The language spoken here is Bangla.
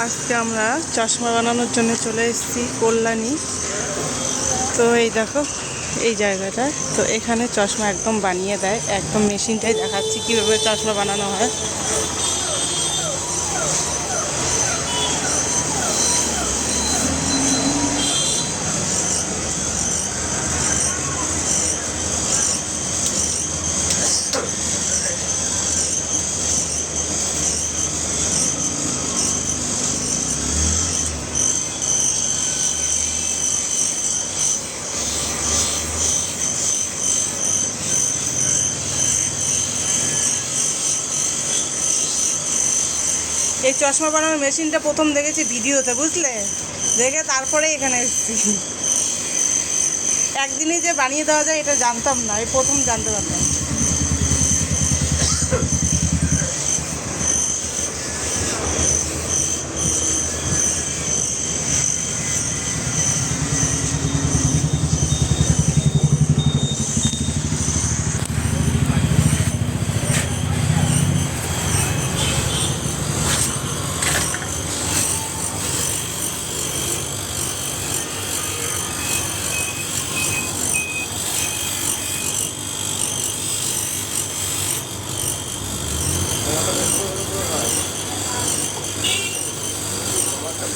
আজকে আমরা চশমা বানানোর জন্য চলে এসেছি কল্যাণী। তো এই দেখো এই জায়গাটা, তো এখানে চশমা একদম বানিয়ে দেয়, একদম মেশিনটাই দেখাচ্ছি কীভাবে চশমা বানানো হয়। এই চশমা বানানোর মেশিনটা প্রথম দেখেছি ভিডিওতে, বুঝলে, দেখে তারপরে এখানে এসেছি। একদিনই যে বানিয়ে দেওয়া যায় এটা জানতাম না, এই প্রথম জানতে পারলাম।